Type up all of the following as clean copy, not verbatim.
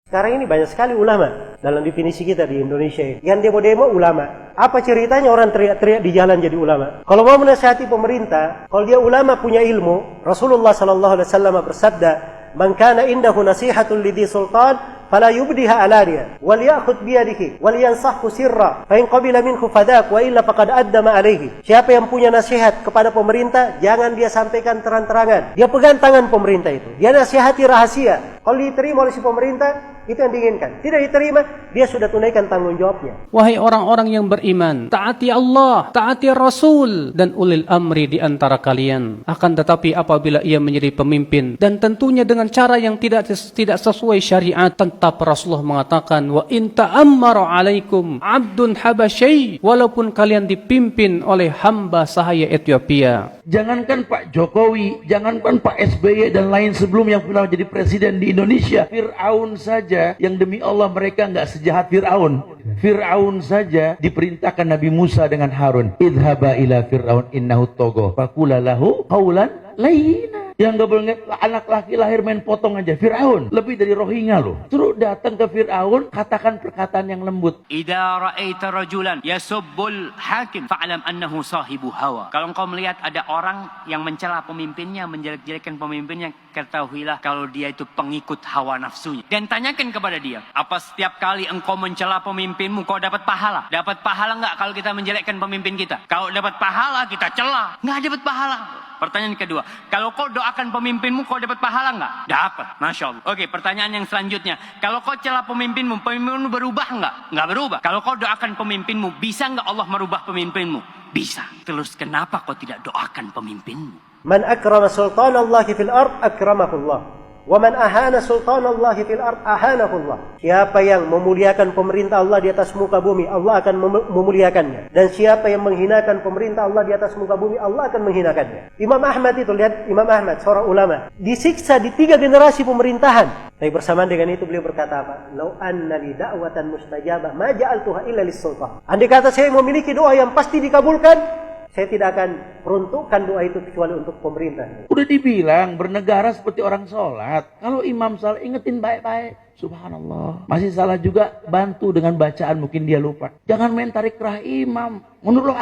Sekarang ini banyak sekali ulama dalam definisi kita di Indonesia ini. Yang demo-demo ulama. Apa ceritanya orang teriak-teriak di jalan jadi ulama? Kalau mau menasihati pemerintah, kalau dia ulama punya ilmu, Rasulullah SAW bersabda, "Man kana indahu nasihatun lidhi sultan, fala yubdiha alaniya, wal ya'khudh biyadihi, wal yansahhu sirra, fa in qabila minhu fadak, wa illa faqad addama alaihi." Siapa yang punya nasihat kepada pemerintah, jangan dia sampaikan terang-terangan. Dia pegang tangan pemerintah itu. Dia nasihati rahasia. Kalau diterima oleh si pemerintah, itu yang diinginkan. Tidak diterima, dia sudah tunaikan tanggung jawabnya. Wahai orang-orang yang beriman, taati Allah, taati Rasul, dan ulil amri di antara kalian. Akan tetapi apabila ia menjadi pemimpin, dan tentunya dengan cara yang tidak sesuai syariat, tetap Rasulullah mengatakan, wa in ta'ammara alaikum abdun habasyai, walaupun kalian dipimpin oleh hamba sahaya Ethiopia. Jangankan Pak Jokowi, jangankan Pak SBY dan lain sebelum yang pernah jadi presiden di Indonesia, Fir'aun saja yang demi Allah mereka nggak sejahat Fir'aun. Fir'aun saja diperintahkan Nabi Musa dengan Harun, idhaba ila Fir'aun innahu togo, faqula lahu qawlan layyina. Yang gak boleh anak laki lahir main potong aja. Fir'aun lebih dari Rohingya loh. Suruh datang ke Fir'aun, katakan perkataan yang lembut. Idza ra'aita rajulan yasubbul hakim fa'lam annahu sahibu hawa. Kalau engkau melihat ada orang yang mencela pemimpinnya, menjelek-jelekan pemimpinnya, ketahuilah kalau dia itu pengikut hawa nafsunya. Dan tanyakan kepada dia, apa setiap kali engkau mencela pemimpinmu kau dapat pahala? Dapat pahala enggak kalau kita menjelekkan pemimpin kita? Kalau dapat pahala kita cela, enggak dapat pahala. Pertanyaan kedua, kalau kau doakan pemimpinmu, kau dapat pahala enggak? Dapat, Masya Allah. Oke, pertanyaan yang selanjutnya, kalau kau celah pemimpinmu, pemimpinmu berubah enggak? Enggak berubah. Kalau kau doakan pemimpinmu, bisa enggak Allah merubah pemimpinmu? Bisa. Terus kenapa kau tidak doakan pemimpinmu? Man akrama sultanallahi fil ard akramahullah. Wa man ahana sultanallahi fil ard ahanahullah. Siapa yang memuliakan pemerintah Allah di atas muka bumi, Allah akan memuliakannya. Dan siapa yang menghinakan pemerintah Allah di atas muka bumi, Allah akan menghinakannya. Imam Ahmad itu, lihat Imam Ahmad, seorang ulama, disiksa di 3 generasi pemerintahan. Tapi bersamaan dengan itu beliau berkata apa? Lau anna li da'watan mustajabah ma ja'altuha illa lis-sultan. Andai kata saya memiliki doa yang pasti dikabulkan, saya tidak akan peruntukkan doa itu kecuali untuk pemerintah. Udah dibilang bernegara seperti orang sholat. Kalau imam salah ingetin baik-baik. Subhanallah. Masih salah juga, bantu dengan bacaan, mungkin dia lupa. Jangan main tarik kerah imam. Mundur loh.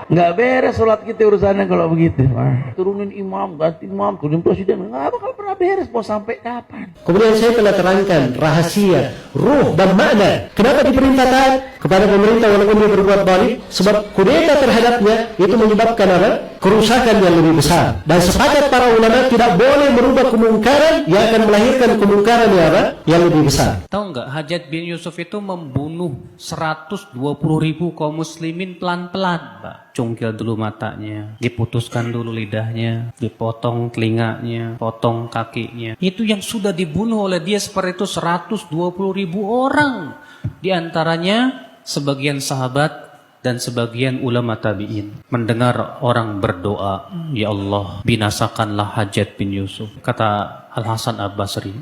Nggak beres sholat kita urusannya kalau begitu. Turunin imam, ganti imam, turunin presiden. Nggak bakal pernah beres, mau sampai kapan. Kemudian saya telah terangkan rahasia, ruh dan makna. Kenapa diperintahkan kepada pemerintah walaupun dia berbuat baik? Sebab kudeta terhadapnya itu menyebabkan apa? Kerusakan yang lebih besar. Dan sepakat para ulama tidak boleh merubah kemungkaran yang akan melahirkan kemungkaran yang apa? Yang lebih besar. Tahu nggak, Hajjaj bin Yusuf itu membunuh 120.000 kaum muslimin pelan-pelan, Pak. Cungkil dulu matanya, diputuskan dulu lidahnya, dipotong telinganya, potong kakinya. Itu yang sudah dibunuh oleh dia seperti itu 120.000 orang. Di antaranya sebagian sahabat dan sebagian ulama tabi'in. Mendengar orang berdoa, ya Allah, binasakanlah Hajjaj bin Yusuf. Kata Al-Hasan Al-Basri,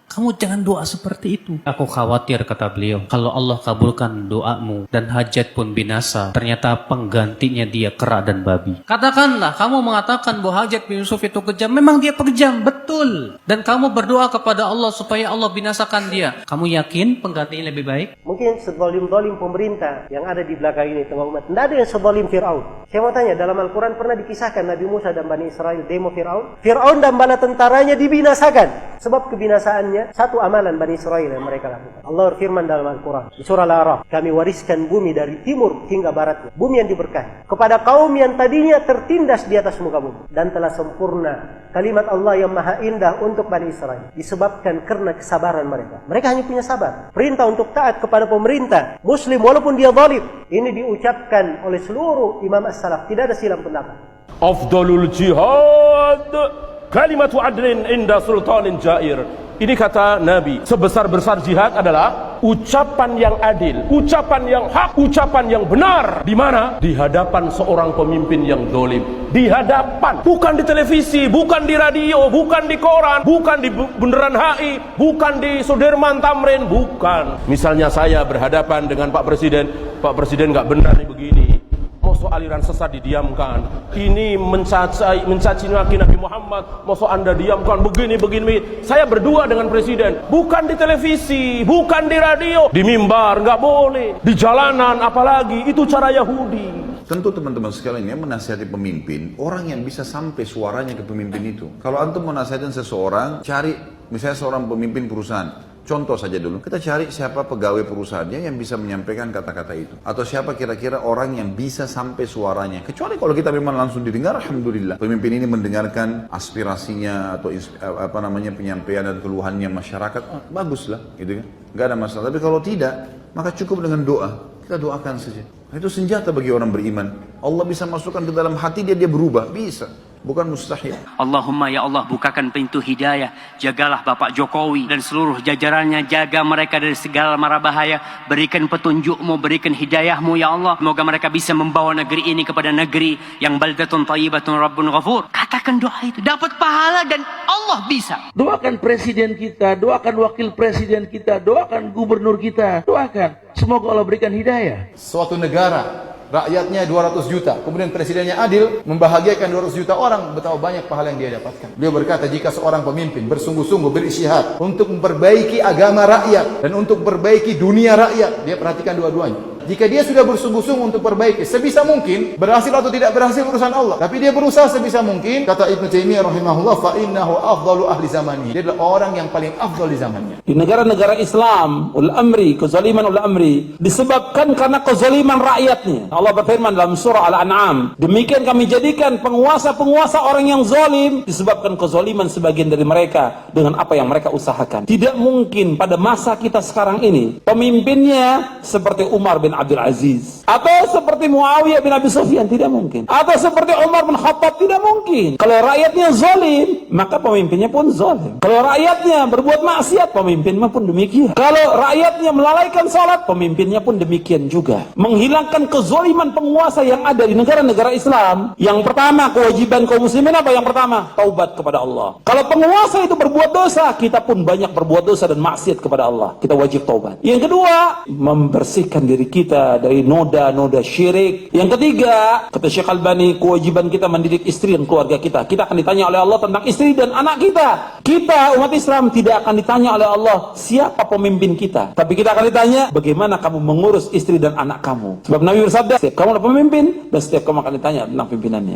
kamu jangan doa seperti itu. Aku khawatir, kata beliau, kalau Allah kabulkan doamu dan Hajjaj pun binasa, ternyata penggantinya dia kera dan babi. Katakanlah, kamu mengatakan bahwa Hajjaj bin Yusuf itu kejam. Memang dia kejam, betul. Dan kamu berdoa kepada Allah supaya Allah binasakan dia. Kamu yakin penggantinya lebih baik? Mungkin sezalim-zalim pemerintah yang ada di belakang ini tengah umat. Tidak ada yang sezalim Fir'aun. Saya mau tanya, dalam Al-Quran pernah dikisahkan Nabi Musa dan Bani Israel demo Fir'aun? Fir'aun dan bala tentaranya dibinasakan. Sebab kebinasaannya satu amalan Bani Israel yang mereka lakukan. Allah berfirman dalam Al-Quran di surah Al-A'raf, kami wariskan bumi dari timur hingga baratnya, bumi yang diberkahi, kepada kaum yang tadinya tertindas di atas muka bumi, dan telah sempurna kalimat Allah yang maha indah untuk Bani Israel disebabkan karena kesabaran mereka. Mereka hanya punya sabar. Perintah untuk taat kepada pemerintah muslim walaupun dia zalim, ini diucapkan oleh seluruh imam as-salaf, tidak ada silang pendapat. Afdalul jihad kalimatu adlin inda sultanin jair. Ini kata Nabi, sebesar-besar jihad adalah ucapan yang adil, ucapan yang hak, ucapan yang benar. Di mana? Di hadapan seorang pemimpin yang zalim. Di hadapan, bukan di televisi, bukan di radio, bukan di koran, bukan di Bundaran HI, bukan di Sudirman Tamrin, bukan. Misalnya saya berhadapan dengan Pak Presiden nggak benar nih begini. Mau Mosok aliran sesat didiamkan. Ini mencaci maki Nabi Muhammad. Mosok Anda diamkan begini. Saya berdua dengan presiden, bukan di televisi, bukan di radio, di mimbar nggak boleh, di jalanan apalagi. Itu cara Yahudi. Tentu teman-teman sekalian yang menasihati pemimpin, orang yang bisa sampai suaranya ke pemimpin itu. Kalau antum mau nasihatin seseorang, cari misalnya seorang pemimpin perusahaan. Contoh saja dulu, kita cari siapa pegawai perusahaannya yang bisa menyampaikan kata-kata itu. Atau siapa kira-kira orang yang bisa sampai suaranya. Kecuali kalau kita memang langsung didengar, alhamdulillah. Pemimpin ini mendengarkan aspirasinya atau penyampaian dan keluhannya masyarakat, baguslah, gitu kan. Nggak ada masalah. Tapi kalau tidak, maka cukup dengan doa. Kita doakan saja. Itu senjata bagi orang beriman. Allah bisa masukkan ke dalam hati dia berubah, bisa. Bukan mustahil. Allahumma ya Allah, bukakan pintu hidayah. Jagalah Bapak Jokowi dan seluruh jajarannya. Jaga mereka dari segala mara bahaya. Berikan petunjukmu, berikan hidayahmu ya Allah. Semoga mereka bisa membawa negeri ini kepada negeri yang baldatun thayyibatun rabbun ghafur. Katakan doa itu, dapat pahala dan Allah bisa. Doakan presiden kita, doakan wakil presiden kita, doakan gubernur kita, doakan. Semoga Allah berikan hidayah. Suatu negara, rakyatnya 200 juta, kemudian presidennya adil, membahagiakan 200 juta orang, betapa banyak pahala yang dia dapatkan. Beliau berkata, jika seorang pemimpin bersungguh-sungguh berisyihad untuk memperbaiki agama rakyat dan untuk memperbaiki dunia rakyat, dia perhatikan dua-duanya. Jika dia sudah bersungguh-sungguh untuk perbaiki, sebisa mungkin, berhasil atau tidak berhasil urusan Allah. Tapi dia berusaha sebisa mungkin, kata Ibnu Taimiyah rahimahullah, fa innahu afdalu ahli zamani. Dia adalah orang yang paling afdal di zamannya. Di negara-negara Islam, kezaliman ul amri disebabkan karena kezaliman rakyatnya. Allah berfirman dalam surah Al-An'am, demikian kami jadikan penguasa-penguasa orang yang zalim disebabkan kezaliman sebagian dari mereka dengan apa yang mereka usahakan. Tidak mungkin pada masa kita sekarang ini pemimpinnya seperti Umar bin Abdul Aziz atau seperti Muawiyah bin Abi Sufyan, tidak mungkin. Atau seperti Umar bin Khattab, tidak mungkin. Kalau rakyatnya zalim, maka pemimpinnya pun zalim. Kalau rakyatnya berbuat maksiat, pemimpinnya pun demikian. Kalau rakyatnya melalaikan salat, pemimpinnya pun demikian juga. Menghilangkan kezaliman penguasa yang ada di negara-negara Islam, yang pertama kewajiban kaum muslimin apa? Yang pertama, taubat kepada Allah. Kalau penguasa itu berbuat dosa, kita pun banyak berbuat dosa dan maksiat kepada Allah. Kita wajib taubat. Yang kedua, membersihkan diri kita dari noda-noda syirik. Yang ketiga, kata Syekh Albani, kewajiban kita mendidik istri dan keluarga kita. Kita akan ditanya oleh Allah tentang istri dan anak kita. Kita umat Islam tidak akan ditanya oleh Allah siapa pemimpin kita, tapi kita akan ditanya bagaimana kamu mengurus istri dan anak kamu. Sebab Nabi bersabda, setiap kamu adalah pemimpin dan setiap kamu akan ditanya tentang pimpinannya.